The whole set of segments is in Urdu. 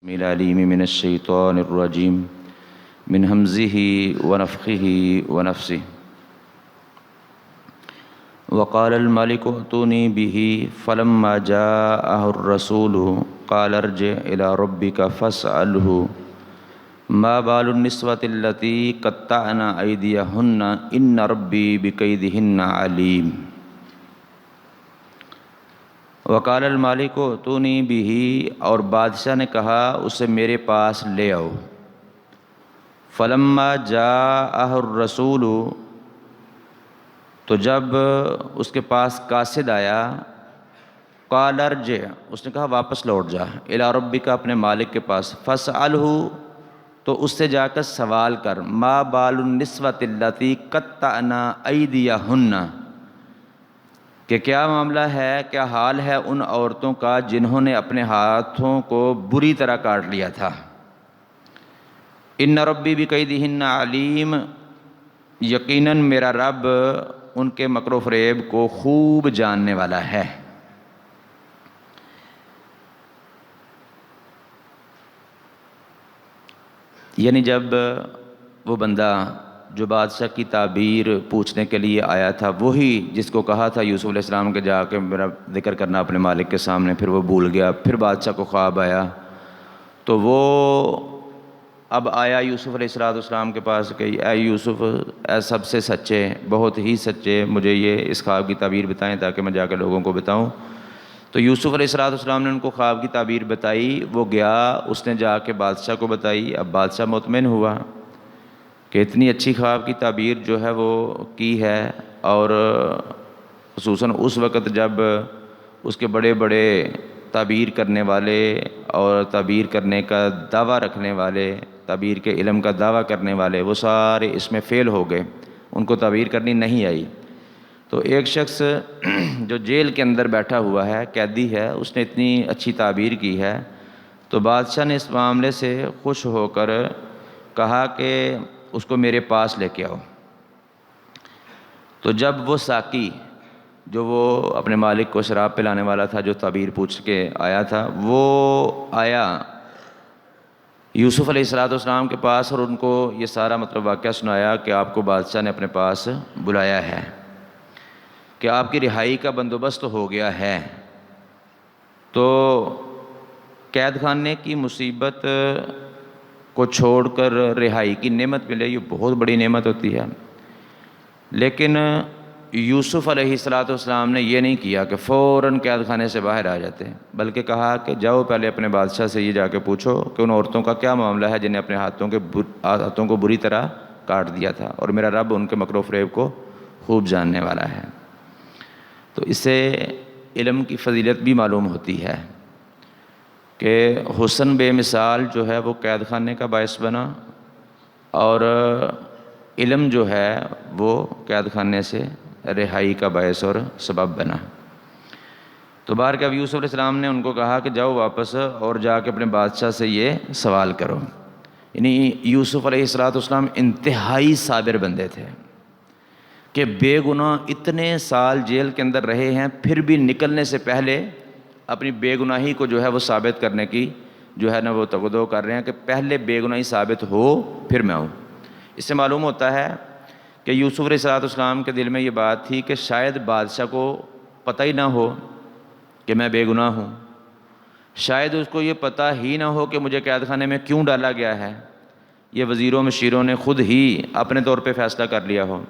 العليم من الشيطان الرجيم من همزه ونفخه ونفسه وقال الملك ائتوني به فلما جاءه الرسول قال ارجع إلى ربك فاسأله ما بال النسوة التي قطعن أيديهن إن ربي بكيدهن عليم وقال المالک ائتونی بہ، اور بادشاہ نے کہا اسے میرے پاس لے آؤ۔ فلما جاءہ الرسول، تو جب اس کے پاس قاصد آیا، قال ارجع، اس نے کہا واپس لوٹ جا، الی ربک، اپنے مالک کے پاس، فاسألہ، تو اس سے جا کر سوال کر، ما بال النسوۃ اللاتی قطعن ایدیہن، کہ کیا معاملہ ہے، کیا حال ہے ان عورتوں کا جنہوں نے اپنے ہاتھوں کو بری طرح کاٹ لیا تھا۔ ان ربی بکیدہن علیم، یقیناً میرا رب ان کے مکر و فریب کو خوب جاننے والا ہے۔ یعنی جب وہ بندہ جو بادشاہ کی تعبیر پوچھنے کے لیے آیا تھا، وہی جس کو کہا تھا یوسف علیہ السلام کے جا کے میرا ذکر کرنا اپنے مالک کے سامنے، پھر وہ بھول گیا، پھر بادشاہ کو خواب آیا، تو وہ اب آیا یوسف علیہ السلام کے پاس کہ اے یوسف، اے سب سے سچے، بہت ہی سچے، مجھے یہ اس خواب کی تعبیر بتائیں تاکہ میں جا کے لوگوں کو بتاؤں۔ تو یوسف علیہ السلام نے ان کو خواب کی تعبیر بتائی، وہ گیا، اس نے جا کے بادشاہ کو بتائی۔ اب بادشاہ مطمئن ہوا کہ اتنی اچھی خواب کی تعبیر جو ہے وہ کی ہے، اور خصوصاً اس وقت جب اس کے بڑے بڑے تعبیر کرنے والے اور تعبیر کرنے کا دعویٰ رکھنے والے، تعبیر کے علم کا دعویٰ کرنے والے، وہ سارے اس میں فیل ہو گئے، ان کو تعبیر کرنی نہیں آئی۔ تو ایک شخص جو جیل کے اندر بیٹھا ہوا ہے، قیدی ہے، اس نے اتنی اچھی تعبیر کی ہے، تو بادشاہ نے اس معاملے سے خوش ہو کر کہا کہ اس کو میرے پاس لے کے آؤ۔ تو جب وہ ساقی، جو وہ اپنے مالک کو شراب پلانے والا تھا، جو تعبیر پوچھ کے آیا تھا، وہ آیا یوسف علیہ السلام کے پاس اور ان کو یہ سارا واقعہ سنایا کہ آپ کو بادشاہ نے اپنے پاس بلایا ہے، کہ آپ کی رہائی کا بندوبست ہو گیا ہے۔ تو قید خانے کی مصیبت کو چھوڑ کر رہائی کی نعمت ملے، یہ بہت بڑی نعمت ہوتی ہے، لیکن یوسف علیہ السلام نے یہ نہیں کیا کہ فوراً قید خانے سے باہر آ جاتے، بلکہ کہا کہ جاؤ پہلے اپنے بادشاہ سے یہ جا کے پوچھو کہ ان عورتوں کا کیا معاملہ ہے جنہیں اپنے ہاتھوں کو بری طرح کاٹ دیا تھا، اور میرا رب ان کے مکر و فریب کو خوب جاننے والا ہے۔ تو اس سے علم کی فضیلت بھی معلوم ہوتی ہے کہ حسن بے مثال جو ہے وہ قید خانے کا باعث بنا، اور علم جو ہے وہ قید خانے سے رہائی کا باعث اور سبب بنا۔ تو بہر کہ اب یوسف علیہ السلام نے ان کو کہا کہ جاؤ واپس اور جا کے اپنے بادشاہ سے یہ سوال کرو۔ یعنی یوسف علیہ السلام انتہائی صابر بندے تھے کہ بے گناہ اتنے سال جیل کے اندر رہے ہیں، پھر بھی نکلنے سے پہلے اپنی بے گناہی کو جو ہے وہ ثابت کرنے کی جو ہے نا وہ تگدو کر رہے ہیں کہ پہلے بے گناہی ثابت ہو پھر میں ہوں۔ اس سے معلوم ہوتا ہے کہ یوسف علیہ السلام کے دل میں یہ بات تھی کہ شاید بادشاہ کو پتہ ہی نہ ہو کہ میں بے گناہ ہوں، شاید اس کو یہ پتہ ہی نہ ہو کہ مجھے قید خانے میں کیوں ڈالا گیا ہے، یہ وزیروں مشیروں نے خود ہی اپنے طور پہ فیصلہ کر لیا ہو۔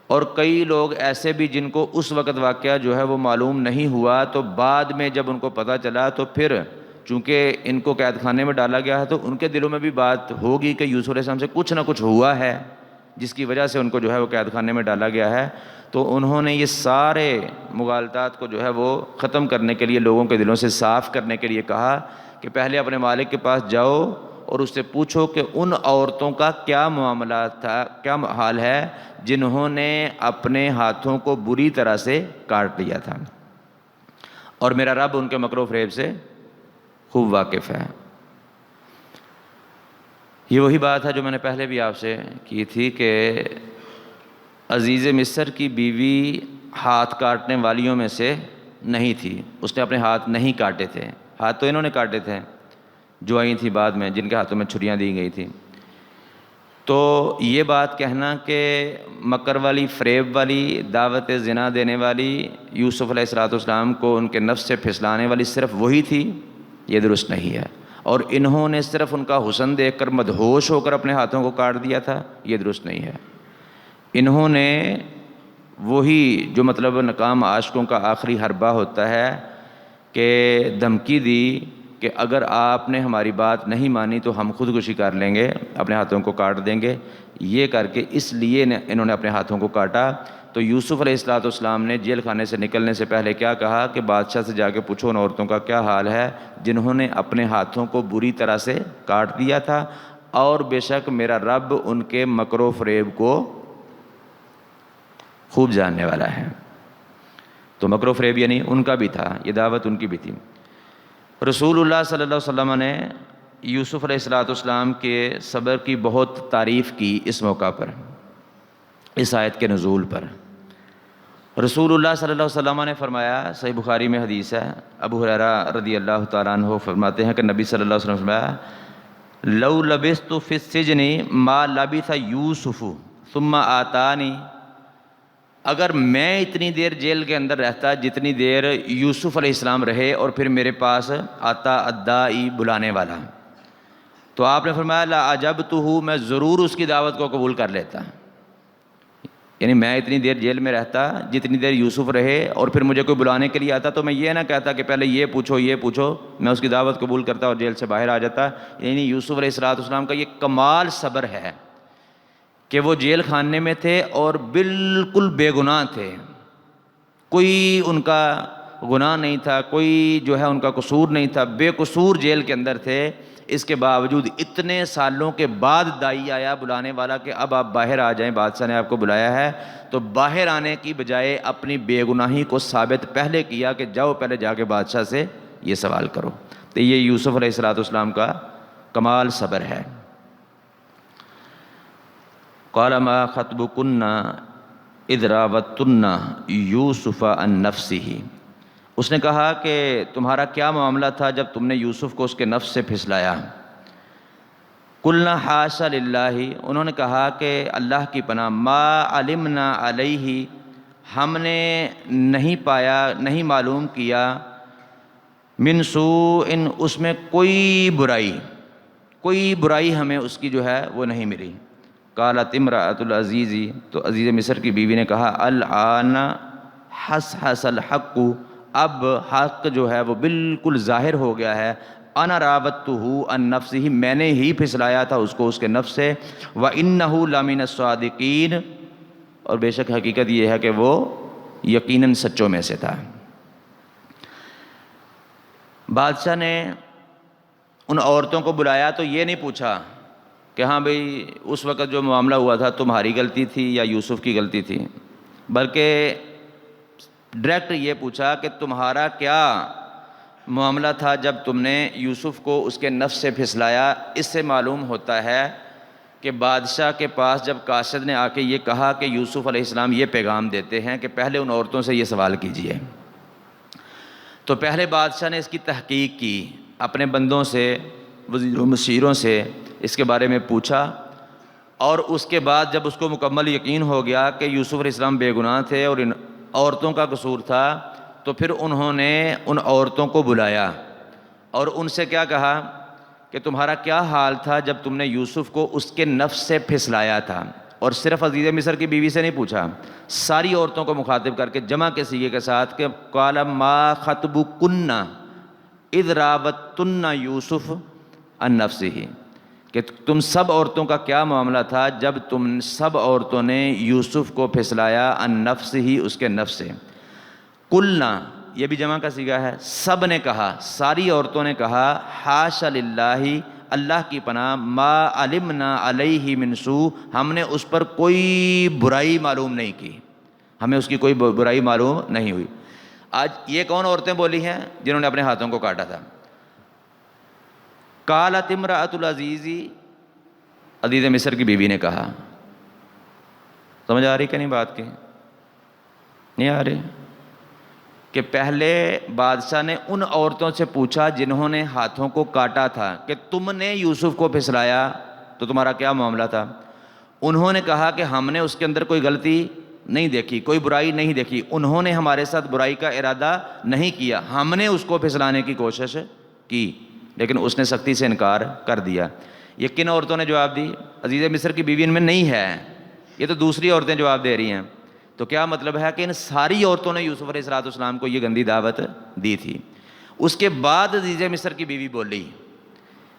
اور کئی لوگ ایسے بھی جن کو اس وقت واقعہ جو ہے وہ معلوم نہیں ہوا، تو بعد میں جب ان کو پتہ چلا تو پھر چونکہ ان کو قید خانے میں ڈالا گیا ہے تو ان کے دلوں میں بھی بات ہوگی کہ یوسف علیہ السلام سے کچھ نہ کچھ ہوا ہے جس کی وجہ سے ان کو جو ہے وہ قید خانے میں ڈالا گیا ہے۔ تو انہوں نے یہ سارے مغالطات کو جو ہے وہ ختم کرنے کے لیے، لوگوں کے دلوں سے صاف کرنے کے لیے کہا کہ پہلے اپنے مالک کے پاس جاؤ اور اس سے پوچھو کہ ان عورتوں کا کیا معاملہ تھا، کیا حال ہے جنہوں نے اپنے ہاتھوں کو بری طرح سے کاٹ لیا تھا، اور میرا رب ان کے مکر و فریب سے خوب واقف ہے۔ یہ وہی بات ہے جو میں نے پہلے بھی آپ سے کی تھی کہ عزیز مصر کی بیوی ہاتھ کاٹنے والیوں میں سے نہیں تھی، اس نے اپنے ہاتھ نہیں کاٹے تھے، ہاتھ تو انہوں نے کاٹے تھے، جو آئی تھیں بعد میں، جن کے ہاتھوں میں چھریاں دی گئی تھیں۔ تو یہ بات کہنا کہ مکر والی، فریب والی، دعوت زنا دینے والی، یوسف علیہ السلام کو ان کے نفس سے پھسلانے والی صرف وہی تھی، یہ درست نہیں ہے۔ اور انہوں نے صرف ان کا حسن دیکھ کر مدہوش ہو کر اپنے ہاتھوں کو کاٹ دیا تھا، یہ درست نہیں ہے۔ انہوں نے وہی جو مطلب ناکام عاشقوں کا آخری حربہ ہوتا ہے کہ دھمکی دی کہ اگر آپ نے ہماری بات نہیں مانی تو ہم خودکشی کر لیں گے، اپنے ہاتھوں کو کاٹ دیں گے، یہ کر کے اس لیے انہوں نے اپنے ہاتھوں کو کاٹا۔ تو یوسف علیہ السلام نے جیل خانے سے نکلنے سے پہلے کیا کہا کہ بادشاہ سے جا کے پوچھو ان عورتوں کا کیا حال ہے جنہوں نے اپنے ہاتھوں کو بری طرح سے کاٹ دیا تھا، اور بے شک میرا رب ان کے مکر و فریب کو خوب جاننے والا ہے۔ تو مکر و فریب یعنی ان کا بھی تھا، یہ دعوت ان کی بھی تھی۔ رسول اللہ صلی اللہ علیہ وسلم نے یوسف علیہ السلام کے صبر کی بہت تعریف کی اس موقع پر، اس آیت کے نزول پر۔ رسول اللہ صلی اللہ علیہ وسلم نے فرمایا، صحیح بخاری میں حدیث ہے، ابو ہریرہ رضی اللہ تعالیٰ عنہ فرماتے ہیں کہ نبی صلی اللہ علیہ وسلم نے فرمایا، لو لبثت فی السجن ما لبث یوسف ثم آتانی، اگر میں اتنی دیر جیل کے اندر رہتا جتنی دیر یوسف علیہ السلام رہے اور پھر میرے پاس آتا الداعی بلانے والا، تو آپ نے فرمایا لا اجبتہ، میں ضرور اس کی دعوت کو قبول کر لیتا۔ یعنی میں اتنی دیر جیل میں رہتا جتنی دیر یوسف رہے، اور پھر مجھے کوئی بلانے کے لیے آتا تو میں یہ نہ کہتا کہ پہلے یہ پوچھو یہ پوچھو، میں اس کی دعوت قبول کرتا اور جیل سے باہر آ جاتا۔ یعنی یوسف علیہ السلام کا یہ کمال صبر ہے کہ وہ جیل خانے میں تھے اور بالکل بے گناہ تھے، کوئی ان کا گناہ نہیں تھا، کوئی جو ہے ان کا قصور نہیں تھا، بے قصور جیل کے اندر تھے۔ اس کے باوجود اتنے سالوں کے بعد داعی آیا بلانے والا کہ اب آپ باہر آ جائیں، بادشاہ نے آپ کو بلایا ہے، تو باہر آنے کی بجائے اپنی بے گناہی کو ثابت پہلے کیا کہ جاؤ پہلے جا کے بادشاہ سے یہ سوال کرو۔ تو یہ یوسف علیہ السلام کا کمال صبر ہے۔ قال ما خطبکن اذ راوتن یوسف عن نفسہ، اس نے کہا کہ تمہارا کیا معاملہ تھا جب تم نے یوسف کو اس کے نفس سے پھسلایا۔ قلنا حاشا للہ، انہوں نے کہا کہ اللہ کی پناہ، ما علمنا علیہ، ہم نے نہیں پایا، نہیں معلوم کیا، من سوء، اس میں کوئی برائی ہمیں اس کی جو ہے وہ نہیں ملی۔ قالت امرأۃ العزیز، تو عزیز مصر کی بیوی نے کہا الآن حصحص الحق، اب حق جو ہے وہ بالکل ظاہر ہو گیا ہے۔ انا راودتہ عن نفسہ، میں نے ہی پھسلایا تھا اس کو اس کے نفس سے، وانہ لمن الصادقین، اور بے شک حقیقت یہ ہے کہ وہ یقیناً سچوں میں سے تھا۔ بادشاہ نے ان عورتوں کو بلایا تو یہ نہیں پوچھا کہ ہاں بھئی اس وقت جو معاملہ ہوا تھا تمہاری غلطی تھی یا یوسف کی غلطی تھی، بلکہ ڈائریکٹ یہ پوچھا کہ تمہارا کیا معاملہ تھا جب تم نے یوسف کو اس کے نفس سے پھسلایا۔ اس سے معلوم ہوتا ہے کہ بادشاہ کے پاس جب قاصد نے آ کے یہ کہا کہ یوسف علیہ السلام یہ پیغام دیتے ہیں کہ پہلے ان عورتوں سے یہ سوال کیجئے، تو پہلے بادشاہ نے اس کی تحقیق کی، اپنے بندوں سے، وزیروں مشیروں سے اس کے بارے میں پوچھا، اور اس کے بعد جب اس کو مکمل یقین ہو گیا کہ یوسف علیہ السلام بے گناہ تھے اور ان عورتوں کا قصور تھا، تو پھر انہوں نے ان عورتوں کو بلایا اور ان سے کیا کہا کہ تمہارا کیا حال تھا جب تم نے یوسف کو اس کے نفس سے پھسلایا تھا۔ اور صرف عزیز مصر کی بیوی سے نہیں پوچھا، ساری عورتوں کو مخاطب کر کے جمع کے صیغے کے ساتھ کہ قال ما خطبکن اذ راوتن یوسف عن نفسہ، کہ تم سب عورتوں کا کیا معاملہ تھا جب تم سب عورتوں نے یوسف کو پھسلایا عن نفسہ، اس کے نفس سے۔ قلنا، یہ بھی جمع کا صیغہ ہے، سب نے کہا، ساری عورتوں نے کہا، حاشا للہ، اللہ کی پناہ، ما علمنا علیہ من سوء، ہم نے اس پر کوئی برائی معلوم نہیں کی، ہمیں اس کی کوئی برائی معلوم نہیں ہوئی۔ آج یہ کون عورتیں بولی ہیں جنہوں نے اپنے ہاتھوں کو کاٹا تھا؟ قالت امرأۃ العزیز، عزیز مصر کی بیوی نے کہا۔ سمجھ آ رہی کہ نہیں بات کی؟ نہیں آ رہی؟ کہ پہلے بادشاہ نے ان عورتوں سے پوچھا جنہوں نے ہاتھوں کو کاٹا تھا کہ تم نے یوسف کو پھسلایا تو تمہارا کیا معاملہ تھا؟ انہوں نے کہا کہ ہم نے اس کے اندر کوئی غلطی نہیں دیکھی، کوئی برائی نہیں دیکھی، انہوں نے ہمارے ساتھ برائی کا ارادہ نہیں کیا، ہم نے اس کو پھسلانے کی کوشش کی لیکن اس نے سختی سے انکار کر دیا۔ یہ کن عورتوں نے جواب دی؟ عزیز مصر کی بیوی ان میں نہیں ہے، یہ تو دوسری عورتیں جواب دے رہی ہیں۔ تو کیا مطلب ہے کہ ان ساری عورتوں نے یوسف علیہ السلام کو یہ گندی دعوت دی تھی۔ اس کے بعد عزیز مصر کی بیوی بولی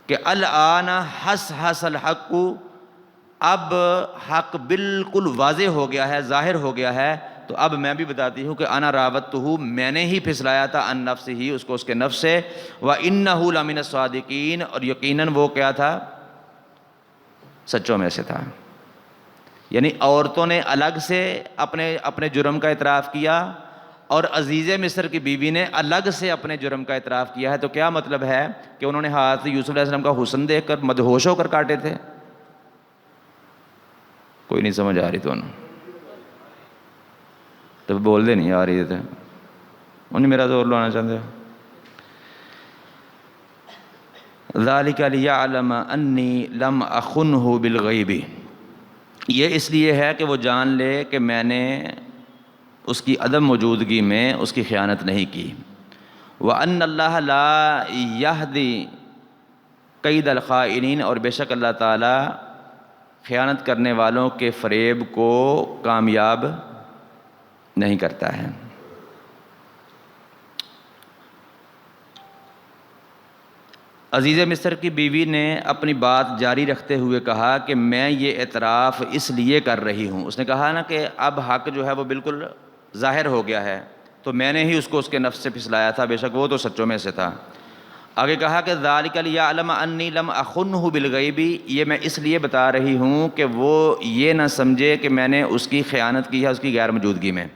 کہ الآن حس حس الحق، اب حق بالکل واضح ہو گیا ہے، ظاہر ہو گیا ہے، تو اب میں بھی بتاتی ہوں کہ انا راودتہ، میں نے ہی پھسلایا تھا عن نفسہ، اس کو اس کے نفس سے، وانہ لمن الصادقین، اور یقیناً وہ کیا تھا؟ سچوں میں سے تھا۔ یعنی عورتوں نے الگ سے اپنے جرم کا اعتراف کیا اور عزیز مصر کی بیوی نے الگ سے اپنے جرم کا اعتراف کیا ہے۔ تو کیا مطلب ہے کہ انہوں نے ہاتھ یوسف علیہ السلام کا حسن دیکھ کر مدہوش ہو کر کاٹے تھے؟ کوئی نہیں سمجھ آ رہی تو انہوں تو بول دے نہیں آ رہی تھے انہیں میرا زور لانا چاہتے ذالک لیعلم انی لم اخنہ بالغیب، یہ اس لیے ہے کہ وہ جان لے کہ میں نے اس کی عدم موجودگی میں اس کی خیانت نہیں کی۔ وَأَنَّ اللَّهَ لَا يَهْدِي قَيْدَ الْخَائِنِينَ، اور بے شک اللہ تعالیٰ خیانت کرنے والوں کے فریب کو کامیاب نہیں کرتا ہے۔ عزیز مصر کی بیوی نے اپنی بات جاری رکھتے ہوئے کہا کہ میں یہ اعتراف اس لیے کر رہی ہوں، اس نے کہا نا کہ اب حق جو ہے وہ بالکل ظاہر ہو گیا ہے، تو میں نے ہی اس کو اس کے نفس سے پھسلایا تھا، بے شک وہ تو سچوں میں سے تھا۔ آگے کہا کہ ذالک لیعلم انی لم اخنہ بالغیب، یہ میں اس لیے بتا رہی ہوں کہ وہ یہ نہ سمجھے کہ میں نے اس کی خیانت کی ہے اس کی غیر موجودگی میں۔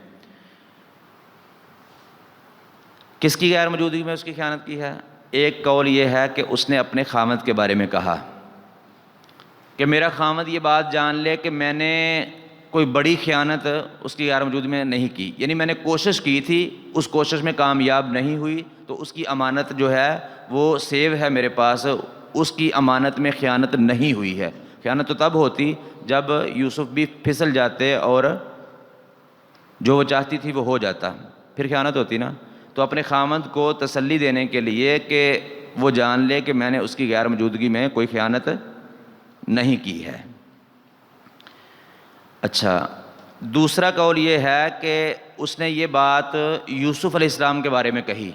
کس کی غیر موجودگی میں اس کی خیانت کی ہے؟ ایک قول یہ ہے کہ اس نے اپنے خامد کے بارے میں کہا کہ میرا خامد یہ بات جان لے کہ میں نے کوئی بڑی خیانت اس کی غیر موجودگی میں نہیں کی، یعنی میں نے کوشش کی تھی، اس کوشش میں کامیاب نہیں ہوئی، تو اس کی امانت جو ہے وہ سیو ہے میرے پاس، اس کی امانت میں خیانت نہیں ہوئی ہے۔ خیانت تو تب ہوتی جب یوسف بھی پھسل جاتے اور جو وہ چاہتی تھی وہ ہو جاتا، پھر خیانت ہوتی نا۔ تو اپنے خامد کو تسلی دینے کے لیے کہ وہ جان لے کہ میں نے اس کی غیر موجودگی میں کوئی خیانت نہیں کی ہے۔ اچھا، دوسرا قول یہ ہے کہ اس نے یہ بات یوسف علیہ السلام کے بارے میں کہی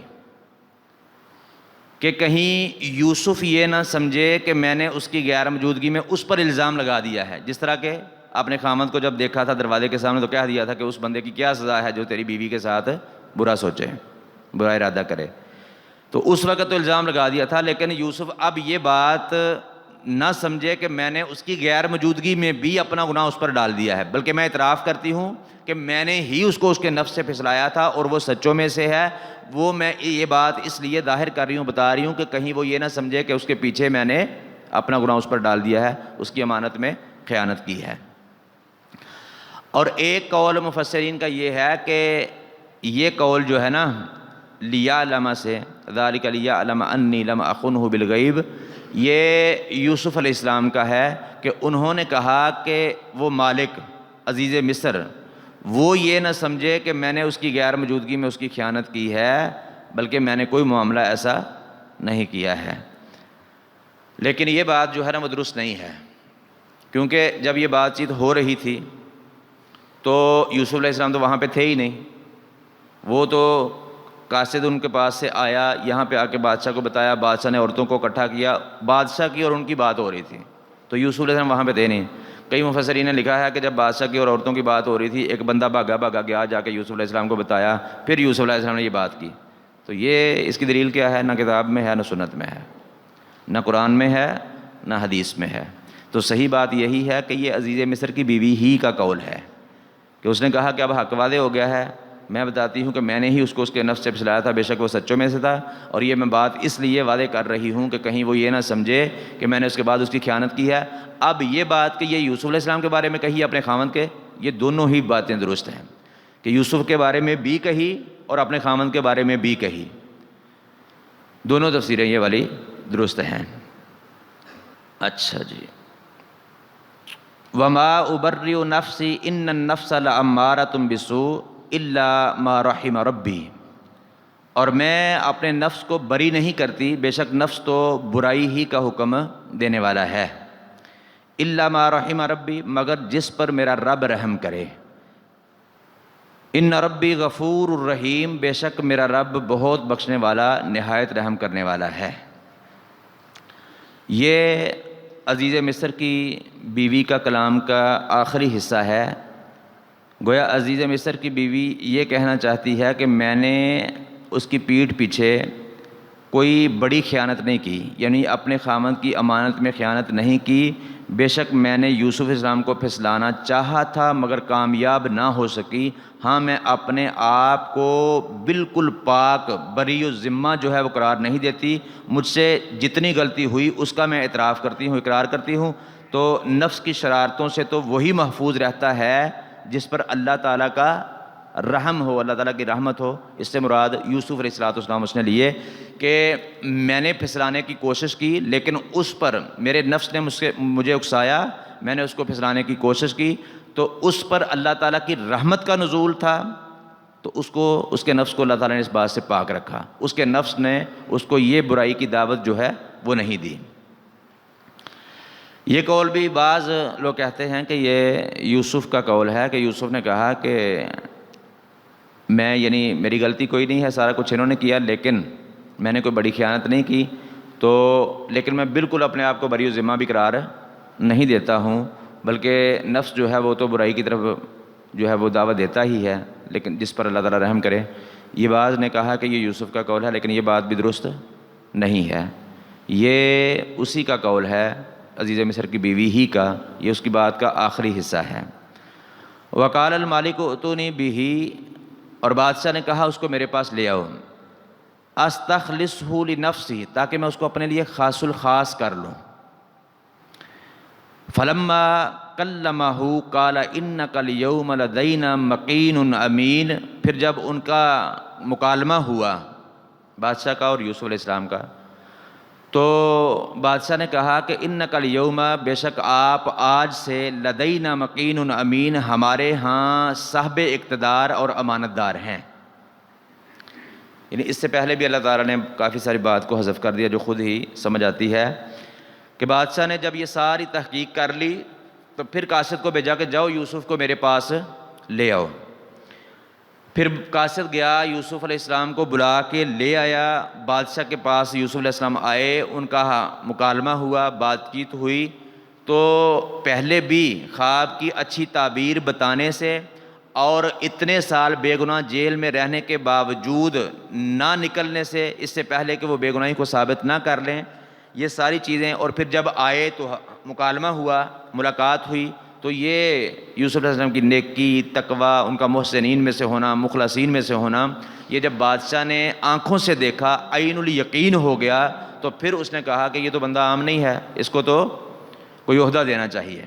کہ کہیں یوسف یہ نہ سمجھے کہ میں نے اس کی غیر موجودگی میں اس پر الزام لگا دیا ہے، جس طرح کہ اپنے خامد کو جب دیکھا تھا دروازے کے سامنے تو کہہ دیا تھا کہ اس بندے کی کیا سزا ہے جو تیری بیوی کے ساتھ برا سوچے، برا ارادہ کرے، تو اس وقت تو الزام لگا دیا تھا، لیکن یوسف اب یہ بات نہ سمجھے کہ میں نے اس کی غیر موجودگی میں بھی اپنا گناہ اس پر ڈال دیا ہے، بلکہ میں اعتراف کرتی ہوں کہ میں نے ہی اس کو اس کے نفس سے پھسلایا تھا اور وہ سچوں میں سے ہے۔ وہ میں یہ بات اس لیے ظاہر کر رہی ہوں، بتا رہی ہوں کہ کہیں وہ یہ نہ سمجھے کہ اس کے پیچھے میں نے اپنا گناہ اس پر ڈال دیا ہے، اس کی امانت میں خیانت کی ہے۔ اور ایک قول مفسرین کا یہ ہے کہ یہ قول جو ہے نا لیعلم سے، ذالک لیعلم انی لم اخنہ بالغیب، یہ یوسف علیہ السلام کا ہے کہ انہوں نے کہا کہ وہ مالک عزیز مصر وہ یہ نہ سمجھے کہ میں نے اس کی غیر موجودگی میں اس کی خیانت کی ہے، بلکہ میں نے کوئی معاملہ ایسا نہیں کیا ہے۔ لیکن یہ بات جو ہے نا وہ درست نہیں ہے، کیونکہ جب یہ بات چیت ہو رہی تھی تو یوسف علیہ السلام تو وہاں پہ تھے ہی نہیں، وہ تو قاصد ان کے پاس سے آیا، یہاں پہ آ کے بادشاہ کو بتایا، بادشاہ نے عورتوں کو اکٹھا کیا، بادشاہ کی اور ان کی بات ہو رہی تھی، تو یوسف علیہ السلام وہاں پہ تھے نہیں۔ کئی مفسرین نے لکھا ہے کہ جب بادشاہ کی اور عورتوں کی بات ہو رہی تھی، ایک بندہ بھاگا گیا، جا کے یوسف علیہ السلام کو بتایا، پھر یوسف علیہ السلام نے یہ بات کی۔ تو یہ اس کی دلیل کیا ہے؟ نہ کتاب میں ہے، نہ سنت میں ہے، نہ قرآن میں ہے، نہ حدیث میں ہے۔ تو صحیح بات یہی ہے کہ یہ عزیز مصر کی بیوی ہی کا قول ہے کہ اس نے کہا کہ اب حق واضح ہو گیا ہے، میں بتاتی ہوں کہ میں نے ہی اس کو اس کے نفس سے پھسلایا تھا، بے شک وہ سچوں میں سے تھا، اور یہ میں بات اس لیے واضح کر رہی ہوں کہ کہیں وہ یہ نہ سمجھے کہ میں نے اس کے بعد اس کی خیانت کی ہے۔ اب یہ بات کہ یہ یوسف علیہ السلام کے بارے میں کہی اپنے خاوند کے، یہ دونوں ہی باتیں درست ہیں کہ یوسف کے بارے میں بھی کہی اور اپنے خامند کے بارے میں بھی کہی. دونوں تفسیریں یہ والی درست ہیں. اچھا جی. وما ابرئ نفسی ان النفس لامارۃ بالسوء الا ما رحم ربی، اور میں اپنے نفس کو بری نہیں کرتی، بے شک نفس تو برائی ہی کا حکم دینے والا ہے. الا ما رحم ربی، مگر جس پر میرا رب رحم کرے. ان ربی غفور الرحیم، بے شک میرا رب بہت بخشنے والا نہایت رحم کرنے والا ہے. یہ عزیز مصر کی بیوی کا کلام کا آخری حصہ ہے. گویا عزیز مصر کی بیوی یہ کہنا چاہتی ہے کہ میں نے اس کی پیٹھ پیچھے کوئی بڑی خیانت نہیں کی، یعنی اپنے خامند کی امانت میں خیانت نہیں کی. بے شک میں نے یوسف علیہ السلام کو پھسلانا چاہا تھا مگر کامیاب نہ ہو سکی. ہاں میں اپنے آپ کو بالکل پاک بری و ذمہ جو ہے وہ قرار نہیں دیتی. مجھ سے جتنی غلطی ہوئی اس کا میں اعتراف کرتی ہوں، اقرار کرتی ہوں. تو نفس کی شرارتوں سے تو وہی محفوظ رہتا ہے جس پر اللہ تعالیٰ کا رحم ہو، اللہ تعالیٰ کی رحمت ہو. اس سے مراد یوسف علیہ السلام اس نے لیے کہ میں نے پھسلانے کی کوشش کی لیکن اس پر میرے نفس نے مجھے اکسایا، میں نے اس کو پھسلانے کی کوشش کی تو اس پر اللہ تعالیٰ کی رحمت کا نزول تھا. تو اس کے نفس کو اللہ تعالیٰ نے اس بات سے پاک رکھا. اس کے نفس نے اس کو یہ برائی کی دعوت جو ہے وہ نہیں دی. یہ قول بھی بعض لوگ کہتے ہیں کہ یہ یوسف کا قول ہے کہ یوسف نے کہا کہ میں یعنی میری غلطی کوئی نہیں ہے، سارا کچھ انہوں نے کیا لیکن میں نے کوئی بڑی خیانت نہیں کی. تو لیکن میں بالکل اپنے آپ کو بری و ذمہ بھی قرار نہیں دیتا ہوں، بلکہ نفس جو ہے وہ تو برائی کی طرف جو ہے وہ دعوت دیتا ہی ہے، لیکن جس پر اللہ تعالیٰ رحم کرے. یہ بعض نے کہا کہ یہ یوسف کا قول ہے لیکن یہ بات بھی درست نہیں ہے. یہ اسی کا قول ہے، عزیز مصر کی بیوی ہی کا، یہ اس کی بات کا آخری حصہ ہے. وقال المالک ائتونی بہ، اور بادشاہ نے کہا اس کو میرے پاس لے آؤ. استخلصہ لنفسی، تاکہ میں اس کو اپنے لیے خاص الخاص کر لوں. فلما کلمہ قال انک الیوم لدینا مکین امین، پھر جب ان کا مکالمہ ہوا بادشاہ کا اور یوسف علیہ السلام کا، تو بادشاہ نے کہا کہ انک الیوم، بے شک آپ آج سے لدینا مکین امین، ہمارے ہاں صاحب اقتدار اور امانت دار ہیں. یعنی اس سے پہلے بھی اللہ تعالیٰ نے کافی ساری بات کو حذف کر دیا جو خود ہی سمجھ آتی ہے کہ بادشاہ نے جب یہ ساری تحقیق کر لی تو پھر قاصد کو بھیجا کہ جاؤ یوسف کو میرے پاس لے آؤ. پھر قاصد گیا، یوسف علیہ السلام کو بلا کے لے آیا. بادشاہ کے پاس یوسف علیہ السلام آئے، ان کا مکالمہ ہوا، بات چیت ہوئی. تو پہلے بھی خواب کی اچھی تعبیر بتانے سے اور اتنے سال بے گناہ جیل میں رہنے کے باوجود نہ نکلنے سے، اس سے پہلے کہ وہ بے گناہی کو ثابت نہ کر لیں، یہ ساری چیزیں. اور پھر جب آئے تو مکالمہ ہوا، ملاقات ہوئی، تو یہ یوسف علیہ السلام کی نیکی، تقوی، ان کا محسنین میں سے ہونا، مخلصین میں سے ہونا، یہ جب بادشاہ نے آنکھوں سے دیکھا، عین الیقین ہو گیا، تو پھر اس نے کہا کہ یہ تو بندہ عام نہیں ہے، اس کو تو کوئی عہدہ دینا چاہیے.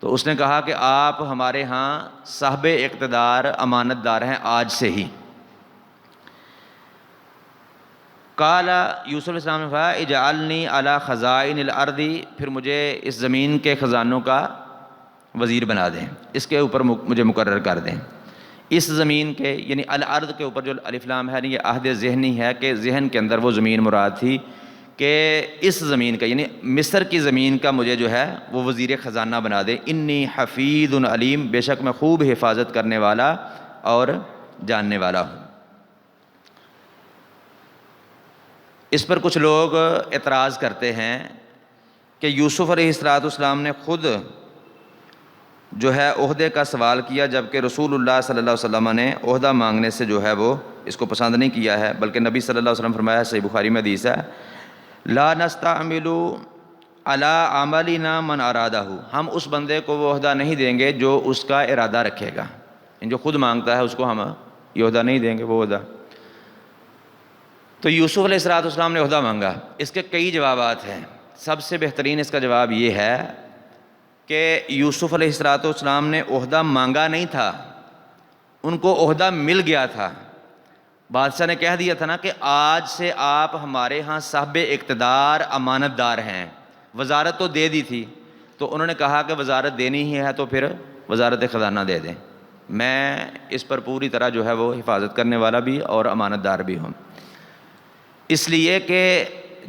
تو اس نے کہا کہ آپ ہمارے ہاں صاحب اقتدار، امانت دار ہیں آج سے ہی. قال یوسف علیہ السلام نے کہا اجعلنی علی خزائن الارض، پھر مجھے اس زمین کے خزانوں کا وزیر بنا دیں، اس کے اوپر مجھے مقرر کر دیں. اس زمین کے یعنی الارض کے اوپر جو الف لام ہے یہ عہد ذہنی ہے کہ ذہن کے اندر وہ زمین مراد تھی کہ اس زمین کا یعنی مصر کی زمین کا مجھے جو ہے وہ وزیر خزانہ بنا دے. انی حفیظ علیم، بے شک میں خوب حفاظت کرنے والا اور جاننے والا ہوں. اس پر کچھ لوگ اعتراض کرتے ہیں کہ یوسف علیہ السلام نے خود جو ہے عہدے کا سوال کیا، جبکہ رسول اللہ صلی اللہ علیہ وسلم نے عہدہ مانگنے سے جو ہے وہ اس کو پسند نہیں کیا ہے، بلکہ نبی صلی اللہ علیہ وسلم فرمایا ہے، صحیح بخاری میں حدیث ہے، لا نستعمل علی عملنا من ارادہ، ہم اس بندے کو وہ عہدہ نہیں دیں گے جو اس کا ارادہ رکھے گا. جو خود مانگتا ہے اس کو ہم یہ عہدہ نہیں دیں گے، وہ عہدہ. تو یوسف علیہ السلام نے عہدہ مانگا. اس کے کئی جوابات ہیں. سب سے بہترین اس کا جواب یہ ہے کہ یوسف علیہ السلام نے عہدہ مانگا نہیں تھا، ان کو عہدہ مل گیا تھا. بادشاہ نے کہہ دیا تھا نا کہ آج سے آپ ہمارے ہاں صاحب اقتدار امانت دار ہیں، وزارت تو دے دی تھی، تو انہوں نے کہا کہ وزارت دینی ہی ہے تو پھر وزارت خزانہ دے دیں، میں اس پر پوری طرح جو ہے وہ حفاظت کرنے والا بھی اور امانت دار بھی ہوں۔ اس لیے کہ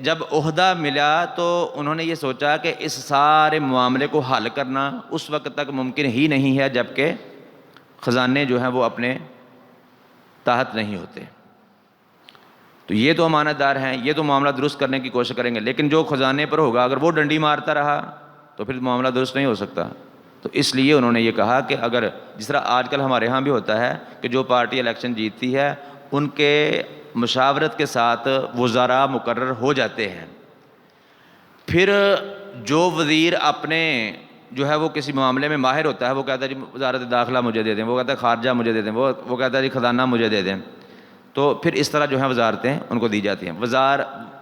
جب عہدہ ملا تو انہوں نے یہ سوچا کہ اس سارے معاملے کو حل کرنا اس وقت تک ممکن ہی نہیں ہے جب کہ خزانے جو ہیں وہ اپنے تحت نہیں ہوتے، تو یہ تو امانت دار ہیں، یہ تو معاملہ درست کرنے کی کوشش کریں گے، لیکن جو خزانے پر ہوگا اگر وہ ڈنڈی مارتا رہا تو پھر معاملہ درست نہیں ہو سکتا۔ تو اس لیے انہوں نے یہ کہا کہ اگر جس طرح آج کل ہمارے ہاں بھی ہوتا ہے کہ جو پارٹی الیکشن جیتتی ہے ان کے مشاورت کے ساتھ وزراء مقرر ہو جاتے ہیں، پھر جو وزیر اپنے جو ہے وہ کسی معاملے میں ماہر ہوتا ہے وہ کہتا ہے جی وزارت داخلہ مجھے دے دیں، وہ کہتا ہے خارجہ مجھے دے دیں، وہ کہتا ہے جی خزانہ مجھے دے دیں، تو پھر اس طرح جو ہے وزارتیں ان کو دی جاتی ہیں۔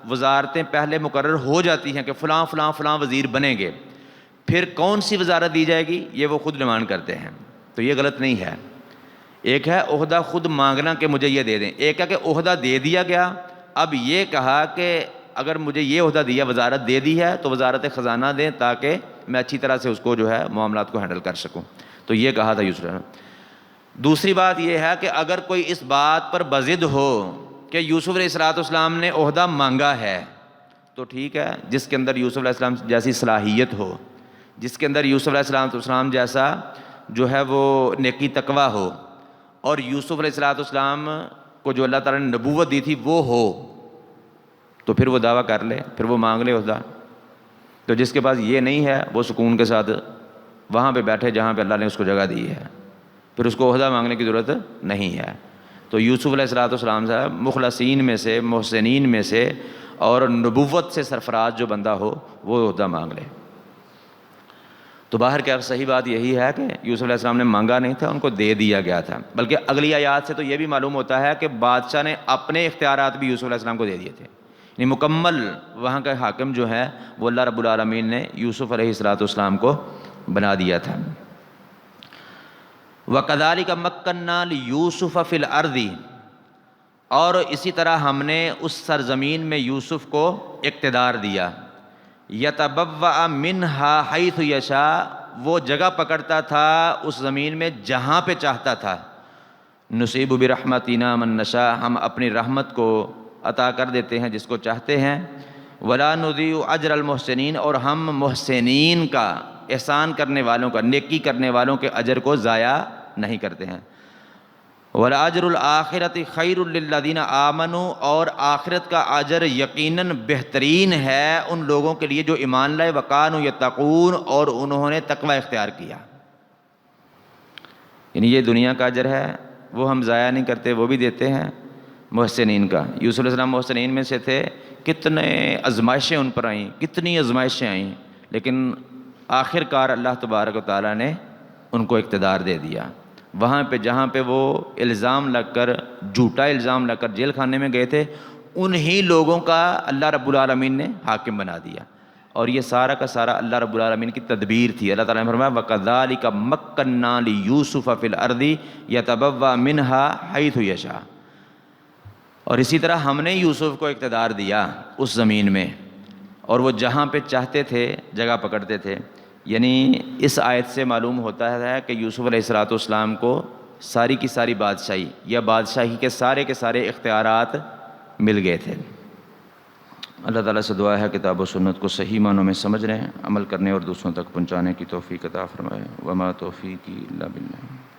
وزارتیں پہلے مقرر ہو جاتی ہیں کہ فلاں فلاں فلاں وزیر بنیں گے، پھر کون سی وزارت دی جائے گی یہ وہ خود ڈیمانڈ کرتے ہیں، تو یہ غلط نہیں ہے۔ ایک ہے عہدہ خود مانگنا کہ مجھے یہ دے دیں، ایک ہے کہ عہدہ دے دیا گیا، اب یہ کہا کہ اگر مجھے یہ عہدہ دیا وزارت دے دی ہے تو وزارت خزانہ دیں تاکہ میں اچھی طرح سے اس کو جو ہے معاملات کو ہینڈل کر سکوں، تو یہ کہا تھا یوسف نے۔ دوسری بات یہ ہے کہ اگر کوئی اس بات پر بضد ہو کہ یوسف علیہ السلام نے عہدہ مانگا ہے تو ٹھیک ہے، جس کے اندر یوسف علیہ السلام جیسی صلاحیت ہو، جس کے اندر یوسف علیہ السلام جیسا جو ہے وہ نیکی تقویٰ ہو، اور یوسف علیہ السلام کو جو اللہ تعالیٰ نے نبوت دی تھی وہ ہو، تو پھر وہ دعویٰ کر لے، پھر وہ مانگ لے عہدہ۔ تو جس کے پاس یہ نہیں ہے وہ سکون کے ساتھ وہاں پہ بیٹھے جہاں پہ اللہ نے اس کو جگہ دی ہے، پھر اس کو عہدہ مانگنے کی ضرورت نہیں ہے۔ تو یوسف علیہ السلام سے مخلصین میں سے، محسنین میں سے اور نبوت سے سرفراز جو بندہ ہو وہ عہدہ مانگ لے۔ تو باہر کیا صحیح بات یہی ہے کہ یوسف علیہ السلام نے مانگا نہیں تھا، ان کو دے دیا گیا تھا، بلکہ اگلی آیات سے تو یہ بھی معلوم ہوتا ہے کہ بادشاہ نے اپنے اختیارات بھی یوسف علیہ السلام کو دے دیے تھے، یعنی مکمل وہاں کا حاکم جو ہے وہ اللہ رب العالمین نے یوسف علیہ السلام کو بنا دیا تھا۔ وَكَذَلِكَ مَكَّنَّا لِيُوسُفَ فِي الْأَرْضِ، اور اسی طرح ہم نے اس سرزمین میں یوسف کو اقتدار دیا، یتبوأ منہا حیث یشاء، وہ جگہ پکڑتا تھا اس زمین میں جہاں پہ چاہتا تھا، نصیب برحمتنا من نشاء، ہم اپنی رحمت کو عطا کر دیتے ہیں جس کو چاہتے ہیں، ولا نضیع اجر المحسنین، اور ہم محسنین کا، احسان کرنے والوں کا، نیکی کرنے والوں کے اجر کو ضائع نہیں کرتے ہیں۔ وَلَأَجْرُ الْآخِرَةِ خَيْرٌ لِّلَّذِينَ آمَنُوا، اور آخرت کا اجر یقیناً بہترین ہے ان لوگوں کے لیے جو ایمان لائے، وَكَانُوا يَتَّقُونَ، اور انہوں نے تقوی اختیار کیا۔ یعنی یہ دنیا کا اجر ہے وہ ہم ضائع نہیں کرتے، وہ بھی دیتے ہیں محسنین کا۔ یوسف علیہ السلام محسنین میں سے تھے، کتنے آزمائشیں ان پر آئیں، کتنی آزمائشیں آئیں، لیکن آخر کار اللہ تبارک و تعالیٰ نے ان کو اقتدار دے دیا۔ وہاں پہ جہاں پہ وہ الزام لگ کر، جھوٹا الزام لگ کر جیل خانے میں گئے تھے، انہی لوگوں کا اللہ رب العالمین نے حاکم بنا دیا، اور یہ سارا کا سارا اللہ رب العالمین کی تدبیر تھی۔ اللہ تعالیٰ نے فرمایا وَكَذَلِكَ مَكَّنَّا لِيُوسُفَ فِي الْأَرْضِ يَتَبَوَّأُ مِنْهَا حَيْثُ يَشَاءُ، اور اسی طرح ہم نے یوسف کو اقتدار دیا اس زمین میں، اور وہ جہاں پہ چاہتے تھے جگہ پکڑتے تھے۔ یعنی اس آیت سے معلوم ہوتا ہے کہ یوسف علیہ السلام کو ساری کی ساری بادشاہی یا بادشاہی کے سارے اختیارات مل گئے تھے۔ اللہ تعالیٰ سے دعا ہے کتاب و سنت کو صحیح معنوں میں سمجھنے، عمل کرنے اور دوسروں تک پہنچانے کی توفیق عطا فرمائے۔ وما توفیقی الا باللہ۔